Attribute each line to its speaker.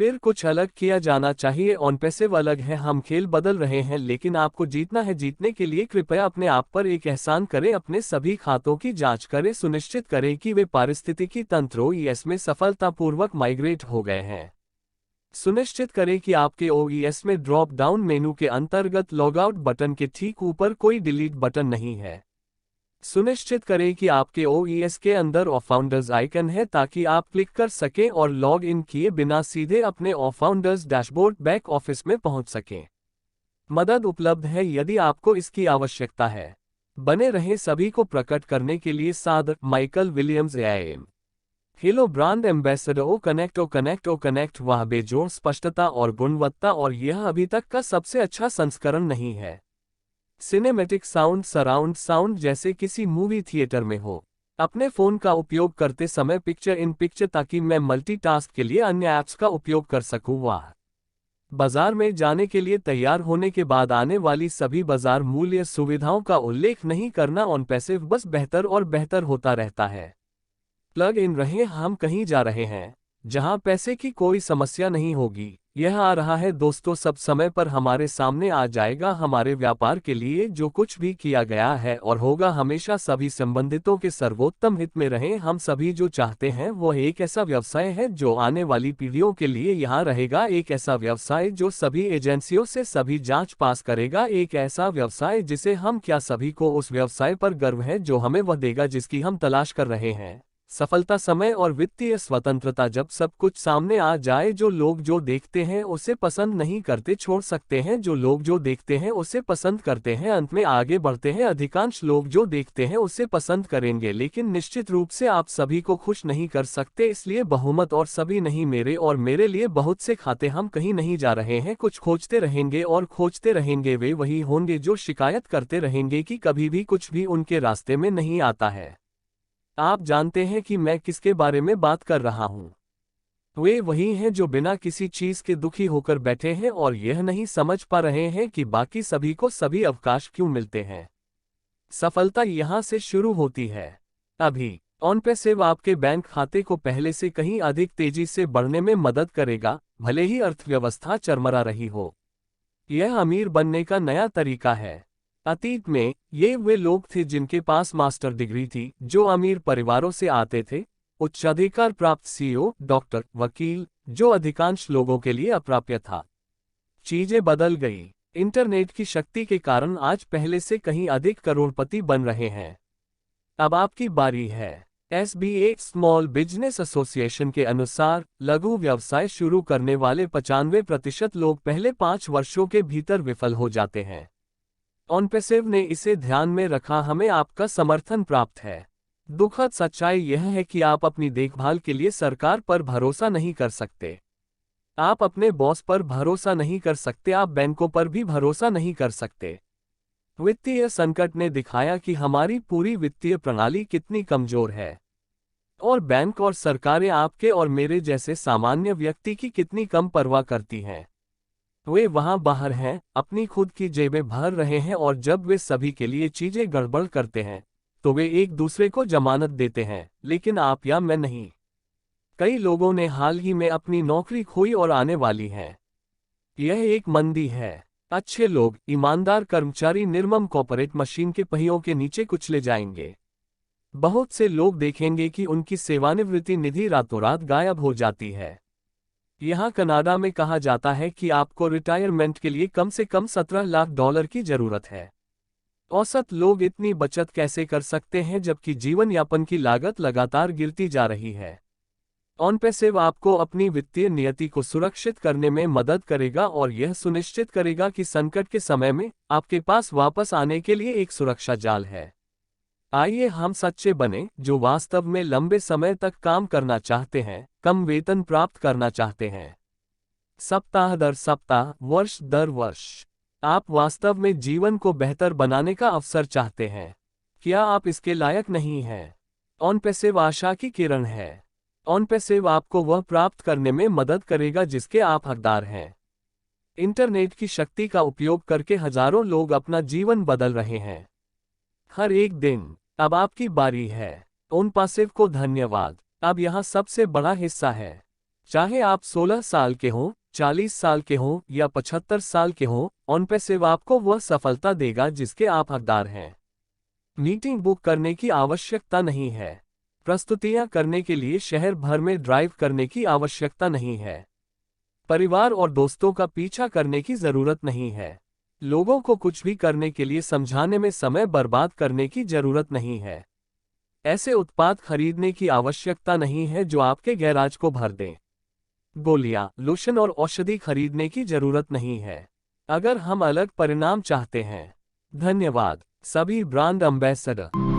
Speaker 1: फिर कुछ अलग किया जाना चाहिए। ऑन पैसिव अलग है, हम खेल बदल रहे हैं, लेकिन आपको जीतना है। जीतने के लिए कृपया अपने आप पर एक एहसान करें, अपने सभी खातों की जांच करें, सुनिश्चित करें कि वे पारिस्थितिकी तंत्र ओईएस में सफलतापूर्वक माइग्रेट हो गए हैं। सुनिश्चित करें कि आपके ओईएस में ड्रॉप डाउन मेनू के अंतर्गत लॉगआउट बटन के ठीक ऊपर कोई डिलीट बटन नहीं है। सुनिश्चित करें कि आपके ओईएस के अंदर ऑफाउंडर्स आइकन है ताकि आप क्लिक कर सकें और लॉग इन किए बिना सीधे अपने ऑफाउंडर्स डैशबोर्ड बैक ऑफिस में पहुंच सकें। मदद उपलब्ध है यदि आपको इसकी आवश्यकता है। बने रहें। सभी को प्रकट करने के लिए सादर, Michael Williams AIM. Hello brand ambassador. O connect वह बेजोड़ स्पष्टता और गुणवत्ता, और यह अभी तक का सबसे अच्छा संस्करण नहीं है। सिनेमैटिक साउंड, सराउंड साउंड जैसे किसी मूवी थिएटर में हो। अपने फोन का उपयोग करते समय पिक्चर इन पिक्चर, ताकि मैं मल्टीटास्क के लिए अन्य ऐप्स का उपयोग कर सकूं। वाह। बाजार में जाने के लिए तैयार होने के बाद आने वाली सभी बाजार मूल्य सुविधाओं का उल्लेख नहीं करना। ऑन पैसिव बस बेहतर और बेहतर होता रहता है। प्लग इन रहे, हम कहीं जा रहे हैं जहां पैसे की कोई समस्या नहीं होगी। यह आ रहा है दोस्तों, सब समय पर हमारे सामने आ जाएगा। हमारे व्यापार के लिए जो कुछ भी किया गया है और होगा, हमेशा सभी संबंधितों के सर्वोत्तम हित में रहे। हम सभी जो चाहते हैं वो एक ऐसा व्यवसाय है जो आने वाली पीढ़ियों के लिए यहाँ रहेगा, एक ऐसा व्यवसाय जो सभी एजेंसियों से सभी जांच पास करेगा, एक ऐसा व्यवसाय जिसे हम क्या सभी को उस व्यवसाय पर गर्व है जो हमें वह देगा जिसकी हम तलाश कर रहे हैं। सफलता, समय और वित्तीय स्वतंत्रता। जब सब कुछ सामने आ जाए, जो लोग जो देखते हैं उसे पसंद नहीं करते छोड़ सकते हैं, जो लोग जो देखते हैं उसे पसंद करते हैं अंत में आगे बढ़ते हैं। अधिकांश लोग जो देखते हैं उसे पसंद करेंगे, लेकिन निश्चित रूप से आप सभी को खुश नहीं कर सकते, इसलिए बहुमत और सभी नहीं। मेरे और मेरे लिए बहुत से खाते। हम कहीं नहीं जा रहे हैं, कुछ खोजते रहेंगे और खोजते रहेंगे। वे वही होंगे जो शिकायत करते रहेंगे कि कभी भी कुछ भी उनके रास्ते में नहीं आता है। आप जानते हैं कि मैं किसके बारे में बात कर रहा हूं। वे वही हैं जो बिना किसी चीज के दुखी होकर बैठे हैं और यह नहीं समझ पा रहे हैं कि बाकी सभी को सभी अवकाश क्यों मिलते हैं। सफलता यहां से शुरू होती है। अभी ऑन पैसिव आपके बैंक खाते को पहले से कहीं अधिक तेजी से बढ़ने में मदद करेगा, भले ही अर्थव्यवस्था चरमरा रही हो। यह अमीर बनने का नया तरीका है। अतीत में ये वे लोग थे जिनके पास मास्टर डिग्री थी, जो अमीर परिवारों से आते थे, उच्चाधिकार प्राप्त सीईओ, डॉक्टर, वकील, जो अधिकांश लोगों के लिए अप्राप्य था। चीजें बदल गई। इंटरनेट की शक्ति के कारण आज पहले से कहीं अधिक करोड़पति बन रहे हैं। अब आपकी बारी है। एसबीए स्मॉल बिजनेस एसोसिएशन के अनुसार लघु व्यवसाय शुरू करने वाले 95% लोग पहले 5 वर्षों के भीतर विफल हो जाते हैं। ऑन पैसिव ने इसे ध्यान में रखा, हमें आपका समर्थन प्राप्त है। दुखद सच्चाई यह है कि आप अपनी देखभाल के लिए सरकार पर भरोसा नहीं कर सकते। आप अपने बॉस पर भरोसा नहीं कर सकते, आप बैंकों पर भी भरोसा नहीं कर सकते। वित्तीय संकट ने दिखाया कि हमारी पूरी वित्तीय प्रणाली कितनी कमजोर है, और बैंक और सरकारें आपके और मेरे जैसे सामान्य व्यक्ति की कितनी कम परवाह करती हैं। वे वहां बाहर हैं, अपनी खुद की जेबें भर रहे हैं, और जब वे सभी के लिए चीजें गड़बड़ करते हैं तो वे एक दूसरे को जमानत देते हैं, लेकिन आप या मैं नहीं। कई लोगों ने हाल ही में अपनी नौकरी खोई और आने वाली है। यह एक मंदी है। अच्छे लोग, ईमानदार कर्मचारी निर्मम कॉर्पोरेट मशीन के पहियों के नीचे कुचले जाएंगे। बहुत से लोग देखेंगे कि उनकी सेवानिवृत्ति निधि रातों रात गायब हो जाती है। यहाँ कनाडा में कहा जाता है कि आपको रिटायरमेंट के लिए कम से कम $17 लाख की जरूरत है। औसत लोग इतनी बचत कैसे कर सकते हैं जबकि जीवन यापन की लागत लगातार गिरती जा रही है। ऑन पैसिव आपको अपनी वित्तीय नियति को सुरक्षित करने में मदद करेगा और यह सुनिश्चित करेगा कि संकट के समय में आपके पास वापस आने के लिए एक सुरक्षा जाल है। आइए हम सच्चे बने, जो वास्तव में लंबे समय तक काम करना चाहते हैं, कम वेतन प्राप्त करना चाहते हैं, सप्ताह दर सप्ताह, वर्ष दर वर्ष। आप वास्तव में जीवन को बेहतर बनाने का अवसर चाहते हैं। क्या आप इसके लायक नहीं हैं? ऑन पैसिव आशा की किरण है। ऑन पैसिव आपको वह प्राप्त करने में मदद करेगा जिसके आप हकदार हैं। इंटरनेट की शक्ति का उपयोग करके हजारों लोग अपना जीवन बदल रहे हैं हर एक दिन। अब आपकी बारी है। ऑन पैसिव को धन्यवाद। अब यहाँ सबसे बड़ा हिस्सा है। चाहे आप 16 साल के हों, 40 साल के हों या 75 साल के हों, OnPassive आपको वह सफलता देगा जिसके आप हकदार हैं। मीटिंग बुक करने की आवश्यकता नहीं है। प्रस्तुतियां करने के लिए शहर भर में ड्राइव करने की आवश्यकता नहीं है। परिवार और दोस्तों का पीछा करने की जरूरत नहीं है। लोगों को कुछ भी करने के लिए समझाने में समय बर्बाद करने की जरूरत नहीं है। ऐसे उत्पाद खरीदने की आवश्यकता नहीं है जो आपके गैराज को भर दें। गोलियां, लोशन और औषधि खरीदने की जरूरत नहीं है। अगर हम अलग परिणाम चाहते हैं। धन्यवाद। सभी ब्रांड एम्बेसडर।